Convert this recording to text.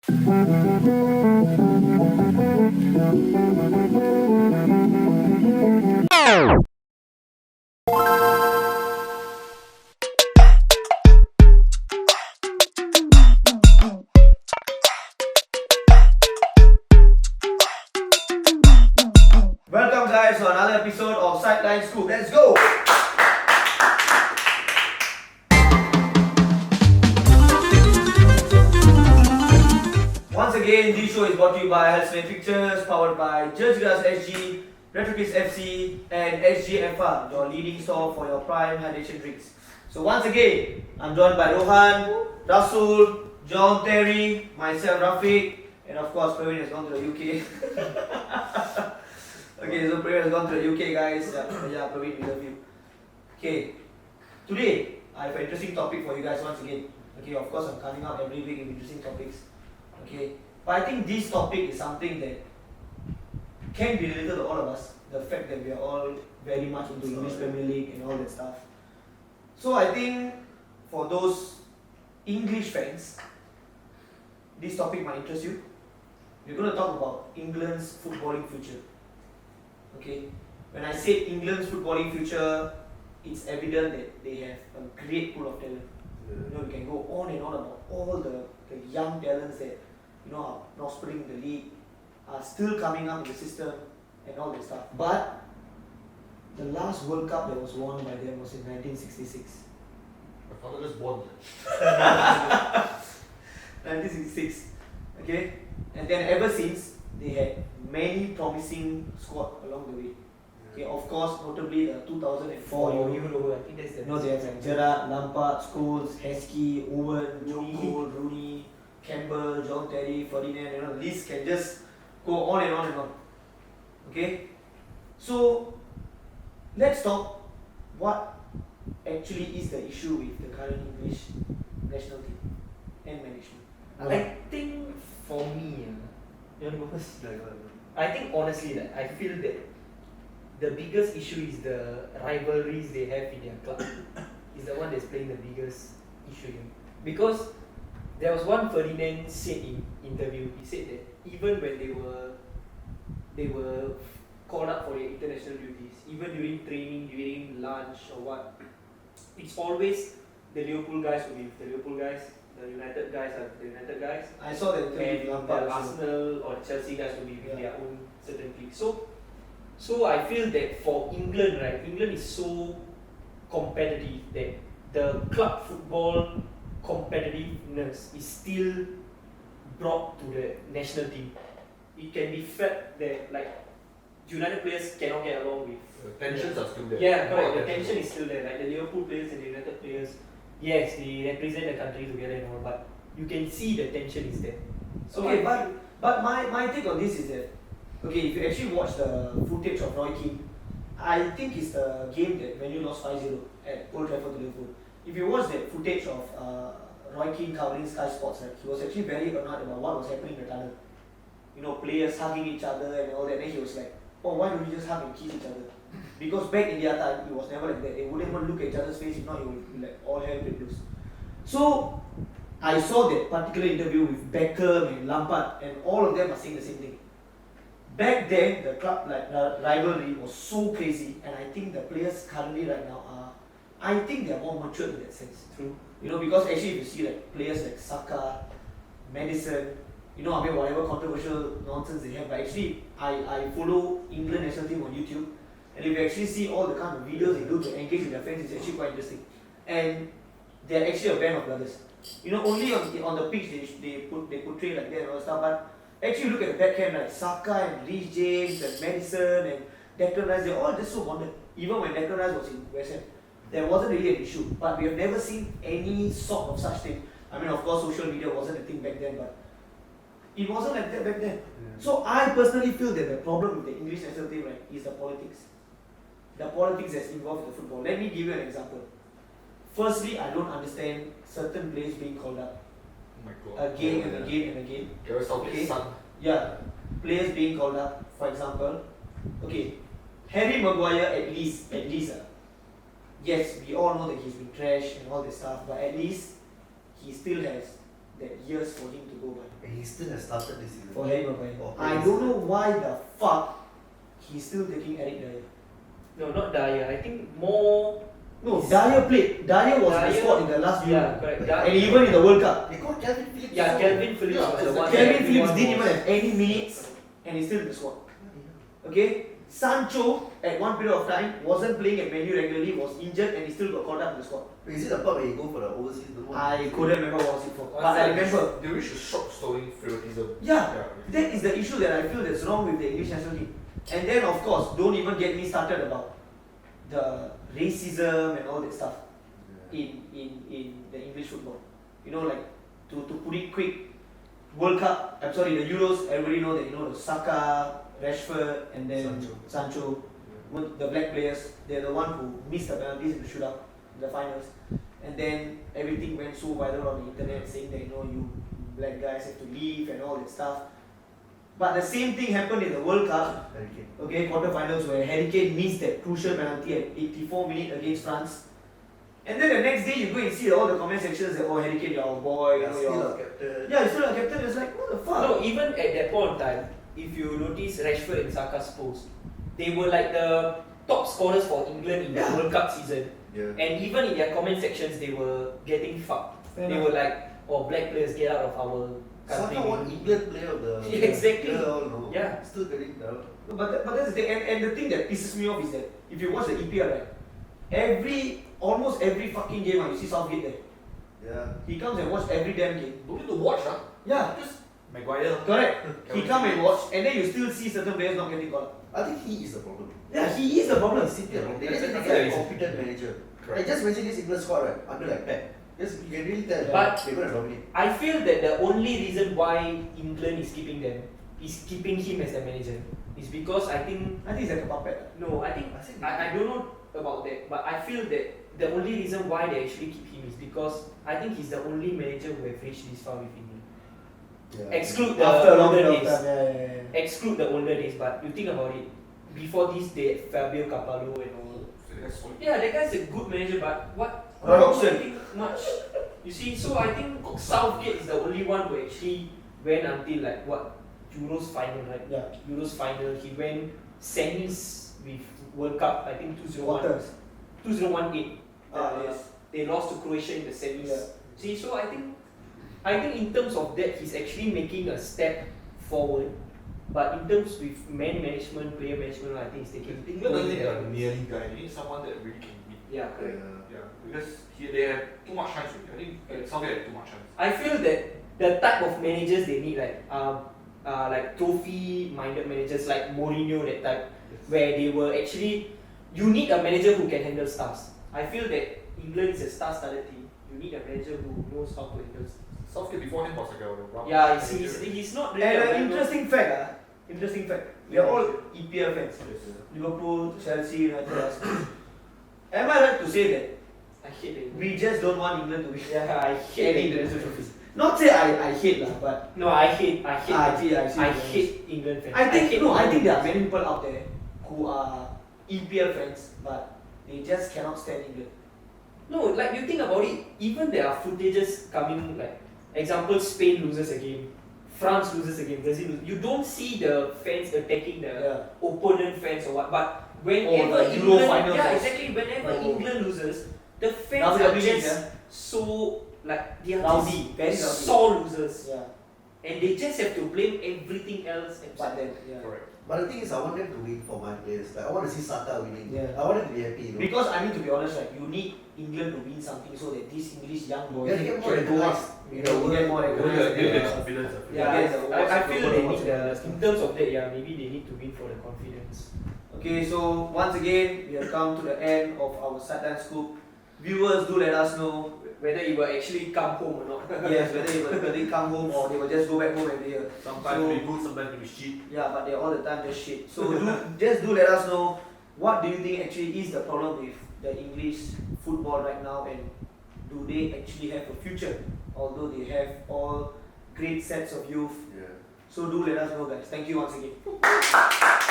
Welcome guys to another episode of Sideline Scoop. Let's go! Once again, this show is brought to you by Hallucinate Pictures, powered by Judge Grass SG, Retrokis FC, and SGFR, your leading store for your prime hydration drinks. So once again, I'm joined by Rohan, Rasul, John Terry, myself Rafiq, and of course Praveen has gone to the UK. Okay, so Praveen has gone to the UK, guys. Yeah, Praveen, we love you. Okay, today I have an interesting topic for you guys once again. Okay, of course I'm coming up every week with interesting topics. Okay, but I think this topic is something that can be related to all of us. The fact that we are all very much into English Premier League and all that stuff. So I think for those English fans, this topic might interest you. We're going to talk about England's footballing future. Okay, when I say England's footballing future, it's evident that they have a great pool of talent. You know, we can go on and on about all the young talents that are prospering in the league, are still coming up in the system and all that stuff. But the last World Cup that was won by them was in 1966. My father was born. 1966. Okay, and then ever since they had many promising squad along the way. Okay, of course, notably the 2004 Euro. I think that's the They have like Gerrard, Lampard, Scholes, Heskey, Owen, John Cole, Rooney, Campbell, John Terry, Ferdinand. The list can just go on and on and on. Okay, so let's talk what actually is the issue with the current English national team and management. I think for me, you want to go first? I think honestly, I feel that the biggest issue is the rivalries they have in their club. Is the one that's playing the biggest issue here. Because there was one Ferdinand said in interview, he said that even when they were called up for their international duties, even during training, during lunch or what, it's always the Liverpool guys will be with the Liverpool guys, the United guys are the United guys, I saw that and interview with Lampard the also. Arsenal or Chelsea guys will be with their own certain cliques. So I feel that for England, right, England is so competitive that the club football competitiveness is still brought to the national team. It can be felt that like United players cannot get along with. Tensions are still there. Yeah, correct. The tension is still there. Like the Liverpool players and the United players, yes, they represent the country together and all, but you can see the tension is there. So Okay, but my take on this is that, okay, if you actually watch the footage of Roy Keane, I think it's the game that when you lost 5-0 at Old Trafford to Liverpool. If you watch that footage of Roy Keane covering Sky Sports, right, he was actually very annoyed about what was happening in the tunnel. Players hugging each other and all that. And he was like, oh, why don't we just hug and kiss each other? Because back in their time, it was never like that. They wouldn't even look at each other's face, if not, it would be like all hell break loose. So, I saw that particular interview with Beckham and Lampard, and all of them are saying the same thing. Back then, the club rivalry was so crazy, and I think the players currently right now I think they are more mature in that sense. true. Because actually, if you see like players like Saka, Madison, whatever controversial nonsense they have, but actually, I follow England national team on YouTube, and if you actually see all the kind of videos they do to engage with their fans, it's actually quite interesting. And they're actually a band of brothers. Only on the pitch they portray like that and all stuff, but actually look at the backhand, like Saka and Reece James and Madison and Declan Rice, they're all just so bonded. Even when Declan Rice was in West Ham, there wasn't really an issue, but we have never seen any sort of such thing. I mean, of course, social media wasn't a thing back then, but it wasn't like that back then. So I personally feel that the problem with the English national team, right, is the politics. The politics that's involved in the football. Let me give you an example. Firstly, I don't understand certain players being called up Oh my god. again and again and again. Gareth Southgate's son. Yeah, players being called up. For example, okay, Harry Maguire at least. Yes, we all know that he's been trashed and all this stuff, but at least he still has that years for him to go by. And he still has started this season. For Harry Maguire. Oh, I yes. don't know why the fuck he's still taking Eric Dyer. No, not Dyer. I think more. No, Dyer played. Dyer was in the Dyer- squad in the last Yeah, Euro. correct. And even in the World Cup. They got Calvin Phillips. Yeah, also. Calvin Phillips Yeah, was the that's one. Calvin that Phillips everyone didn't even was- have any minutes and he's still in the squad. Okay? Sancho at one period of time wasn't playing at Man U regularly, was injured and he still got caught up in the squad. Wait, is it the part where you go for the overseas? The one? I couldn't remember what was it for. I But I feel like remember. they reached a shop stealing favoritism. Yeah, that is the issue that I feel that's wrong with the English national team. And then of course, don't even get me started about the racism and all that stuff in the English football. You know, like to put it quick, World Cup, I'm sorry, the Euros, everybody know that, you know, the Saka, Rashford and then Sancho, the black players, they're the one who missed the penalties in the shootout, in the finals. And then everything went so viral on the internet saying that, you know, you black guys have to leave and all that stuff. But the same thing happened in the World Cup, Harry Kane. okay, quarterfinals, where Harry Kane missed that crucial penalty at 84 minutes against France. And then the next day you go and see all the comment sections that, oh, Harry Kane, you're our boy, you know, Still you're... a captain. Yeah, he's still a captain, it's like, what the fuck? No, even at that point of time, if you notice Rashford and Saka's post, they were like the top scorers for England in the Yeah. World Cup season. Yeah. And even in their comment sections, they were getting fucked. Fair They enough. were like, oh, black players, get out of our country. Saka won England player of the Yeah, exactly. year, all, no? Yeah. Still getting down. No, but that's the thing, and the thing that pisses me off is that if you watch the EPL, right, almost every fucking game, you see Southgate there. Yeah. He comes and watch every damn game. Don't need to watch, huh? Yeah, Just Maguire. correct. He Kevin come and Phillips. watch, and then you still see certain players not getting called up. I think he is the problem. Yeah, he is the problem. City are wrong. They That's just need to the get a reason. competent manager. Correct. I just imagine this England squad right, under like Pep. Yes, you can really tell But- they're going to dominate. I feel that the only reason why England is keeping them, is keeping him as the manager, is because I think, I think he's like a puppet. no, I think, I don't know about that, but I feel that the only reason why they actually keep him is because I think he's the only manager who have reached this far with England. Yeah. Exclude the After a long older period of days. time, yeah. Exclude the older days, but you think about it, before this they had Fabio Capello and all. That's solid. Yeah, that guy's a good manager, but what? Robson. Nothing much. You see, so I think Southgate is the only one who actually went until like what? Euros final, right? Yeah. Euros final. He went semis with World Cup, I think 2001. Waters. 2018. Yes. They lost to Croatia in the semis. Yeah. See, so I think in terms of that, he's actually making a step forward. But in terms with man management, player management, I think he's taking. England doesn't need a nearly guy. They need someone that really can beat. Yeah, correct. Yeah, because they have too much chance. I think Southgate had too much chance. I feel that the type of managers they need, like trophy-minded managers like Mourinho, that type, where they were actually, you need a manager who can handle stars. I feel that England is a star-studded team. You need a manager who knows how to handle stars. Southgate before him was like a rough Yeah, manager. he's not really. And a an well-known- interesting fact, interesting fact. We are all EPL fans. Liverpool, Chelsea, United, Arsenal. Am I right to say that I hate it. we just don't want England to win Yeah, I hate any it. international trophies? Not say I hate lah, but No, I hate. I hate England fans. I think hate no, I England think there are fans. many people out there who are EPL fans, but they just cannot stand England. No, like you think about it, even there are footages coming, like example, Spain loses a game, France loses a game, Brazil loses. You don't see the fans attacking the Yeah. opponent fans or what, but whenever the Euro England, finals yeah, was- exactly, whenever Oh. England loses, the fans are WWE, just yeah. so like they are Rowdy, very just rowdy. sore losers, Yeah, and they just have to blame everything else. but then yeah. Correct. But the thing is, I want them to win for my players. Like, I want to see Saka winning. Yeah. I want them to be happy, you know. Because I need to be honest, right? You need England to win something so that these English young boys Yeah, they get more can go recognized. up. You know, get more recognized. Build the Yeah. confidence. Yeah, Yeah, the I feel awards, they the need awards. in terms of that. Yeah, maybe they need to win for the confidence. Okay, so once again, we have come to the end of our sideline scoop. Viewers, do let us know Whether it will actually come home or not. yes, whether they come home or they will just go back home every year. Sometimes So- we good, sometimes we shit. Yeah, but they're all the time just shit. So do let us know, what do you think actually is the problem with the English football right now, and do they actually have a future? Although they have all great sets of youth. Yeah. So do let us know, guys. Thank you once again.